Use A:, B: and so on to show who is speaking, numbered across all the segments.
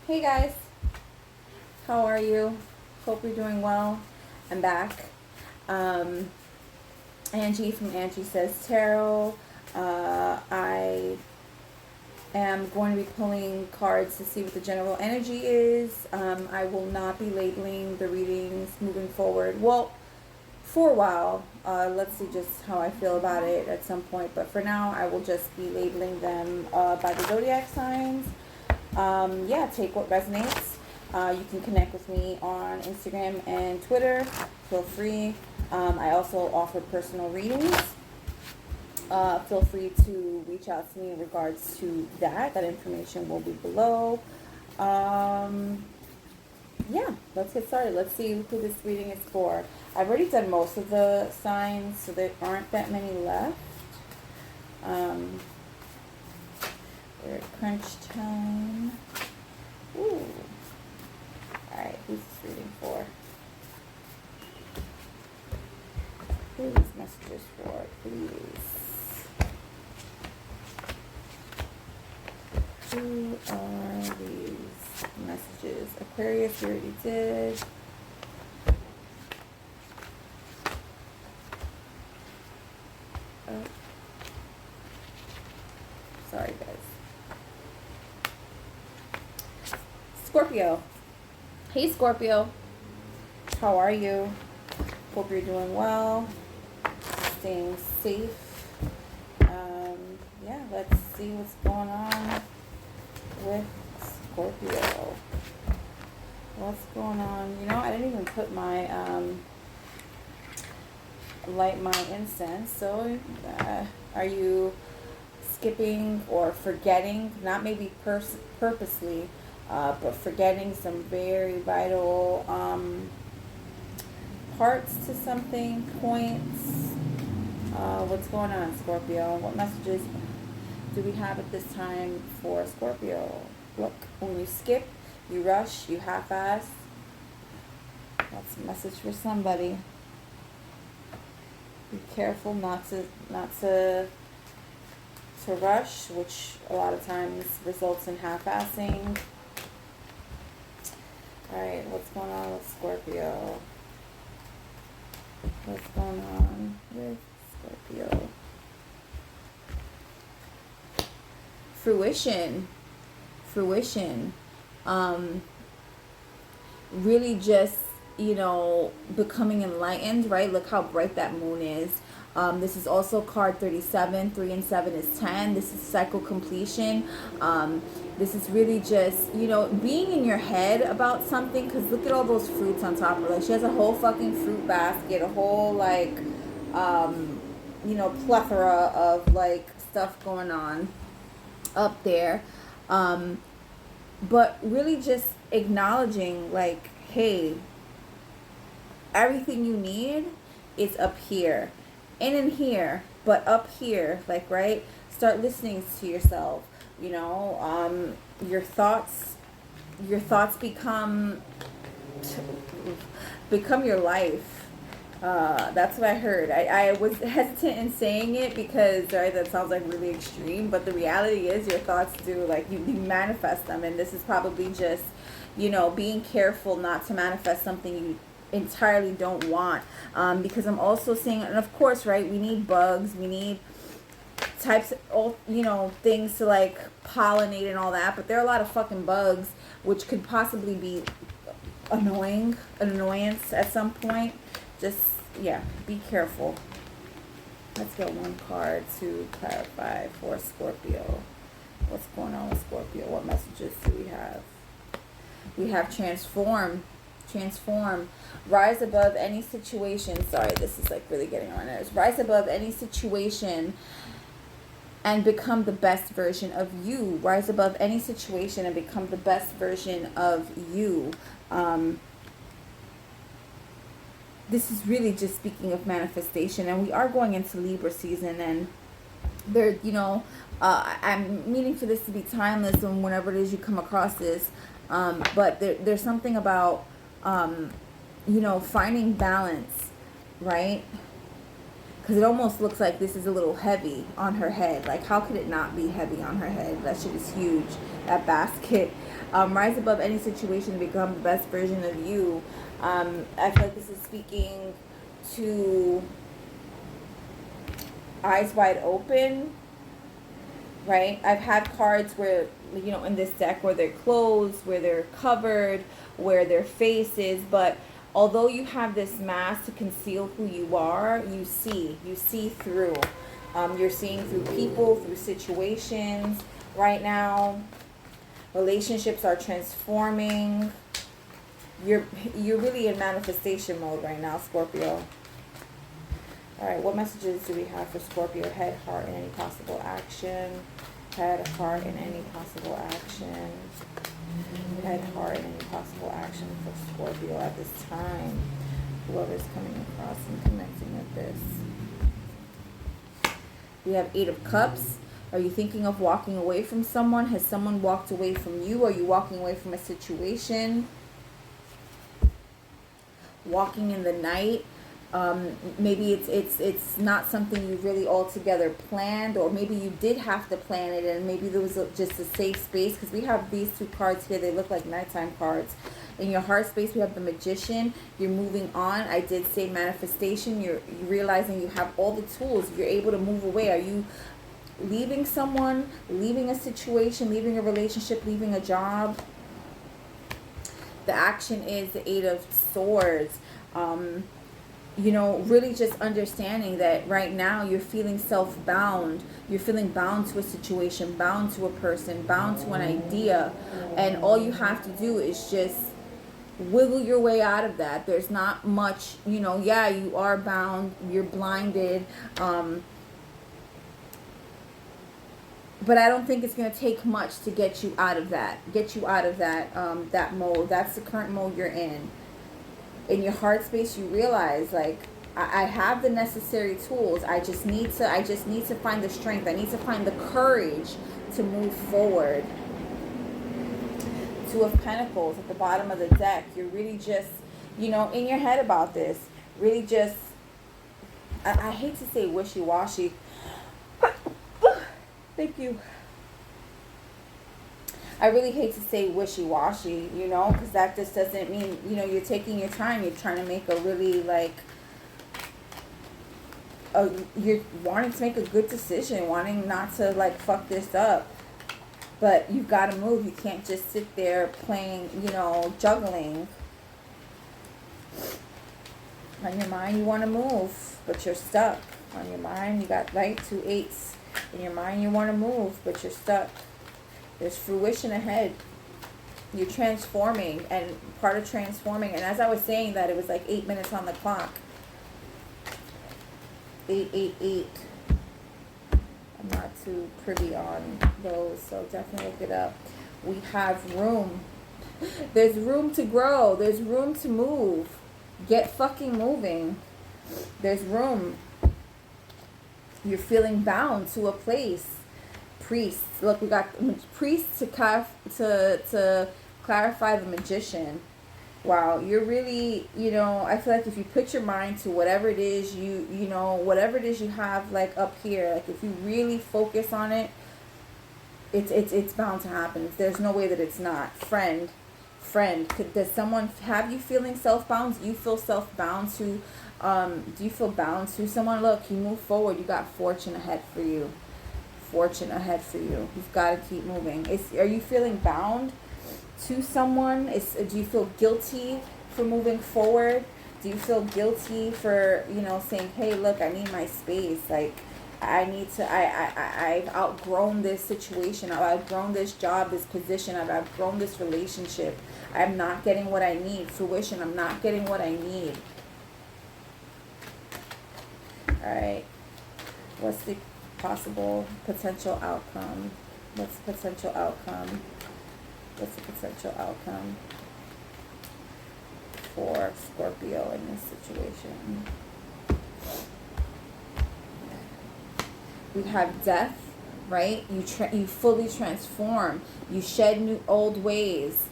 A: Hey guys, how are you? Hope you're doing well. I'm back. Um, Angie from Angie Says Tarot. I am going to be pulling cards to see what the general energy is. I will not be labeling the readings moving forward. Well, for a while. Let's see just how I feel about it at some point. But for now, I will just be labeling them by the zodiac signs. Yeah, take what resonates. You can connect with me on Instagram and Twitter. Feel free. I also offer personal readings. Feel free to reach out to me in regards to that. That information will be below. Yeah, let's get started. Let's see who this reading is for. I've already done most of the signs, so there aren't that many left. We're at crunch time. Ooh. Alright, who's this reading for? Who are these messages for, please? Who are these messages? Aquarius, we already did. Oh. Sorry, guys. Scorpio. Hey, Scorpio. How are you? Hope you're doing well. Staying safe. Yeah, let's see what's going on with Scorpio. What's going on? You know, I didn't even put my light my incense. So are you skipping or forgetting, not maybe purposely, but forgetting some very vital parts to something, points? What's going on, Scorpio? What messages do we have at this time for Scorpio? Look, when you skip, you rush, you half-ass. That's a message for somebody. Be careful not to rush, which a lot of times results in half-assing. Alright, what's going on with Scorpio? What's going on with Scorpio? Fruition. Really just, you know, becoming enlightened, right? Look how bright that moon is. This is also card 37. 3 and 7 is 10. This is cycle completion. This is really just, you know, being in your head about something. Because look at all those fruits on top of her. Like, she has a whole fucking fruit basket. A whole, like, you know, plethora of, like, stuff going on up there. But really just acknowledging, like, hey, everything you need is up here and in here, but up here, like, right? Start listening to yourself. You know, your thoughts become your life. That's what I heard. I was hesitant in saying it because, right, that sounds like really extreme, but the reality is your thoughts do, like, you manifest them, and this is probably just, you know, being careful not to manifest something you entirely don't want, because I'm also seeing, and of course, right, we need bugs, we need types of, you know, things to, like, pollinate and all that, but there are a lot of fucking bugs which could possibly be an annoyance at some point. Just, yeah, be careful. Let's get one card to clarify for Scorpio. What's going on with Scorpio? What messages do we have? We have transform. Rise above any situation. Sorry, this is, like, really getting on my nerves. Rise above any situation and become the best version of you. Rise above any situation and become the best version of you. This is really just speaking of manifestation, and we are going into Libra season, and there, you know, I'm meaning for this to be timeless and whenever it is you come across this, but there's something about, you know, finding balance, right? because it almost looks like this is a little heavy on her head. Like, how could it not be heavy on her head? That shit is huge, that basket. Rise above any situation to become the best version of you. I feel like this is speaking to eyes wide open, right? I've had cards where, you know, in this deck where they're closed, where they're covered, where their face is, but although you have this mask to conceal who you are, you see through. You're seeing through people, through situations right now. Relationships are transforming. You're really in manifestation mode right now, Scorpio. All right, what messages do we have for Scorpio? Head, heart, and any possible action. Head, heart, and any possible action. Head, heart, and any possible action for Scorpio at this time. Whoever's coming across and connecting with this. We have 8 of Cups. Are you thinking of walking away from someone? Has someone walked away from you? Are you walking away from a situation? Walking in the night. Maybe it's not something you really altogether planned, or maybe you did have to plan it, and maybe there was just a safe space, because we have these 2 cards here. They look like nighttime cards. In your heart space, we have the Magician. You're moving on. I did say manifestation. You're realizing you have all the tools. You're able to move away. Are you leaving someone, leaving a situation, leaving a relationship, leaving a job? The action is the 8 of Swords. You know, really just understanding that right now you're feeling self-bound. You're feeling bound to a situation, bound to a person, bound to an idea. And all you have to do is just wiggle your way out of that. There's not much, you know, yeah, you are bound, you're blinded. But I don't think it's going to take much to get you out of that. That mode. That's the current mode you're in. In your heart space, you realize, like, I have the necessary tools. I just need to find the strength. I need to find the courage to move forward. 2 of Pentacles at the bottom of the deck. You're really just, you know, in your head about this. Really just, I hate to say wishy-washy. Thank you. I really hate to say wishy-washy, you know, because that just doesn't mean, you know, you're taking your time. You're trying to make a really, like, you're wanting to make a good decision, wanting not to, like, fuck this up. But you've got to move. You can't just sit there playing, you know, juggling. On your mind, you want to move, but you're stuck. On your mind, you got, right, 2 8s. In your mind, you want to move, but you're stuck. There's fruition ahead. You're transforming, and part of transforming, and as I was saying that, it was like 8 minutes on the clock. 888. I'm not too privy on those, so definitely look it up. We have room. There's room to grow. There's room to move. Get fucking moving. There's room. You're feeling bound to a place. Priests. Look, we got priests to clarify the Magician. Wow, you're really, you know, I feel like if you put your mind to whatever it is you know, whatever it is you have, like, up here, like, if you really focus on it, it's bound to happen. There's no way that it's not. Friend, does someone have you feeling self-bound? Do you feel self-bound to, do you feel bound to someone? Look, you move forward. You got fortune ahead for you. Fortune ahead for you. You've got to keep moving. Are you feeling bound to someone? Do you feel guilty for moving forward? Do you feel guilty for, you know, saying, hey, look, I need my space. Like, I've outgrown this situation. I've outgrown this job, this position. I've outgrown this relationship. I'm not getting what I need. Fruition, I'm not getting what I need. All right. What's the possible potential outcome? What's the potential outcome? What's the potential outcome for Scorpio in this situation? We have death, right? You fully transform. You shed old ways.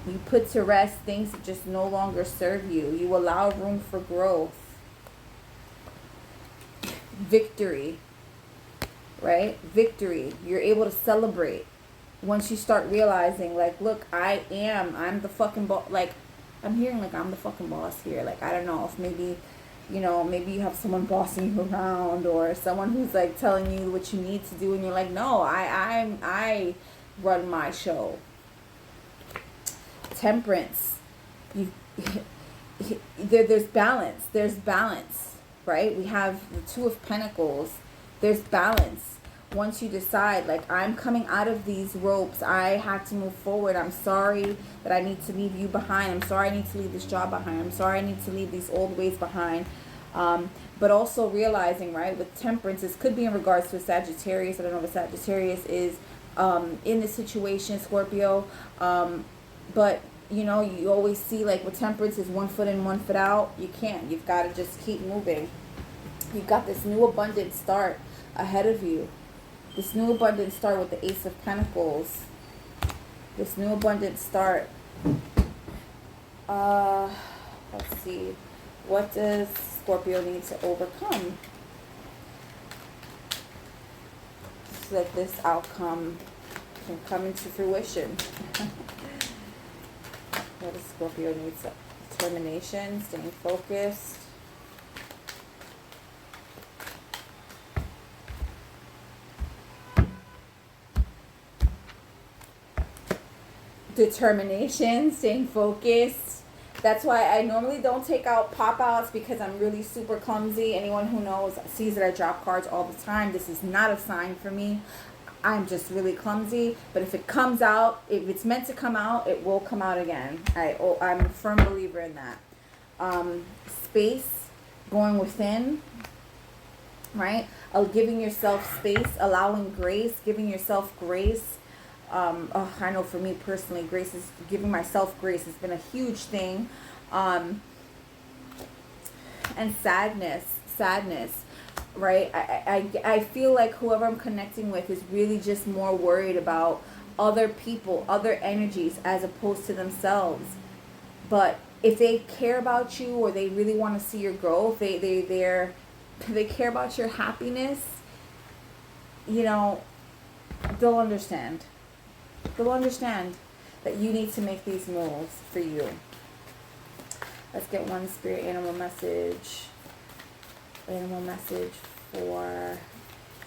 A: You put to rest things that just no longer serve you. You allow room for growth. Victory, right? Victory. You're able to celebrate once you start realizing, like, look, I'm the fucking boss. Like, I'm hearing like I'm the fucking boss here. Like, I don't know if maybe, maybe you have someone bossing you around, or someone who's like telling you what you need to do, and you're like, no, I run my show. Temperance. You there's balance. There's balance, right? We have the Two of Pentacles. There's balance. Once you decide, like, I'm coming out of these ropes, I have to move forward. I'm sorry that I need to leave you behind. I'm sorry I need to leave this job behind. I'm sorry I need to leave these old ways behind. But also realizing, right, with temperance, this could be in regards to a Sagittarius. I don't know if a Sagittarius is in this situation, Scorpio. But, you always see, like, with temperance is 1 foot in, 1 foot out. You can't. You've got to just keep moving. You've got this new abundant start ahead of you. This new abundant start with the Ace of Pentacles. This new abundant start. Let's see. What does Scorpio need to overcome so that this outcome can come into fruition? What does Scorpio need? Determination, staying focused. Determination, staying focused. That's why I normally don't take out pop-outs, because I'm really super clumsy. Anyone who knows sees that I drop cards all the time. This is not a sign for me. I'm just really clumsy. But if it comes out, if it's meant to come out, it will come out again. I'm a firm believer in that. Space, going within, right? Giving yourself space, allowing grace, giving yourself grace. I know for me personally, giving myself grace has been a huge thing. And sadness, right? I feel like whoever I'm connecting with is really just more worried about other people, other energies, as opposed to themselves. But if they care about you, or they really want to see your growth, they care about your happiness, they'll understand. They'll understand that you need to make these moves for you. Let's get one spirit animal message. Animal message for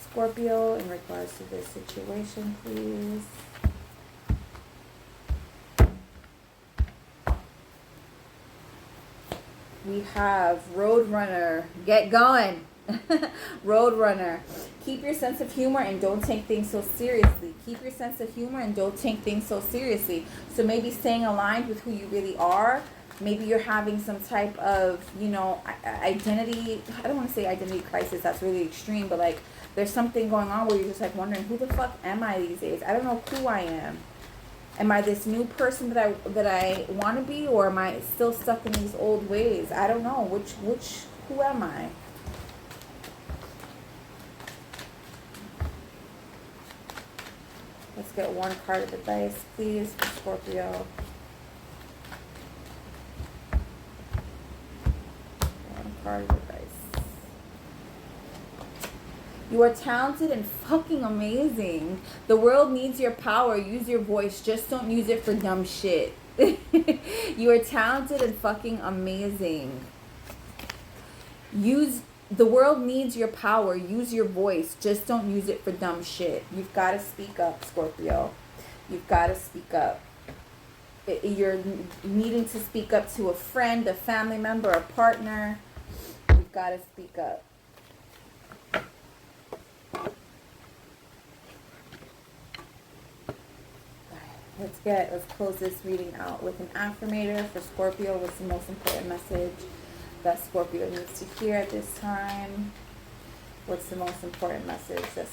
A: Scorpio in regards to this situation, please. We have Roadrunner. Get going. Roadrunner. Keep your sense of humor and don't take things so seriously. Keep your sense of humor and don't take things so seriously. So maybe staying aligned with who you really are. Maybe you're having some type of, identity. I don't want to say identity crisis. That's really extreme. But, like, there's something going on where you're just, like, wondering, who the fuck am I these days? I don't know who I am. Am I this new person that I want to be? Or am I still stuck in these old ways? I don't know. Who am I? Let's get one card of advice, please, for Scorpio. One card of advice. You are talented and fucking amazing. The world needs your power. Use your voice. Just don't use it for dumb shit. You are talented and fucking amazing. The world needs your power. Use your voice. Just don't use it for dumb shit. You've got to speak up, Scorpio. You've got to speak up. You're needing to speak up to a friend, a family member, a partner. You've got to speak up. Let's close this reading out with an affirmator for Scorpio. What's the most important message that Scorpio needs to hear at this time? What's the most important message that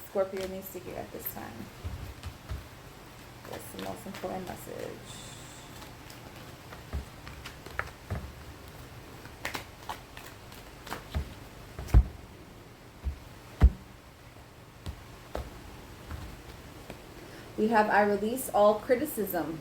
A: Scorpio needs to hear at this time? What's the most important message? We have, I release all criticism.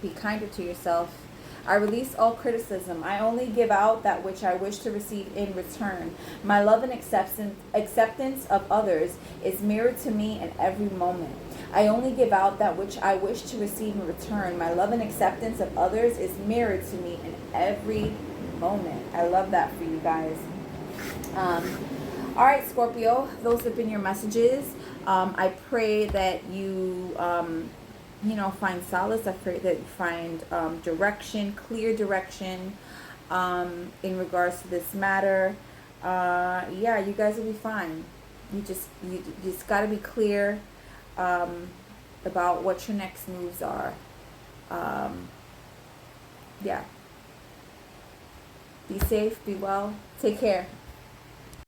A: Be kinder to yourself. I release all criticism. I only give out that which I wish to receive in return. My love and acceptance of others is mirrored to me in every moment. I only give out that which I wish to receive in return. My love and acceptance of others is mirrored to me in every moment. I love that for you guys. All right, Scorpio, those have been your messages. I pray that you, find solace. I pray that you find direction, clear direction in regards to this matter. Yeah, you guys will be fine. You just got to be clear about what your next moves are. Yeah. Be safe, be well. Take care.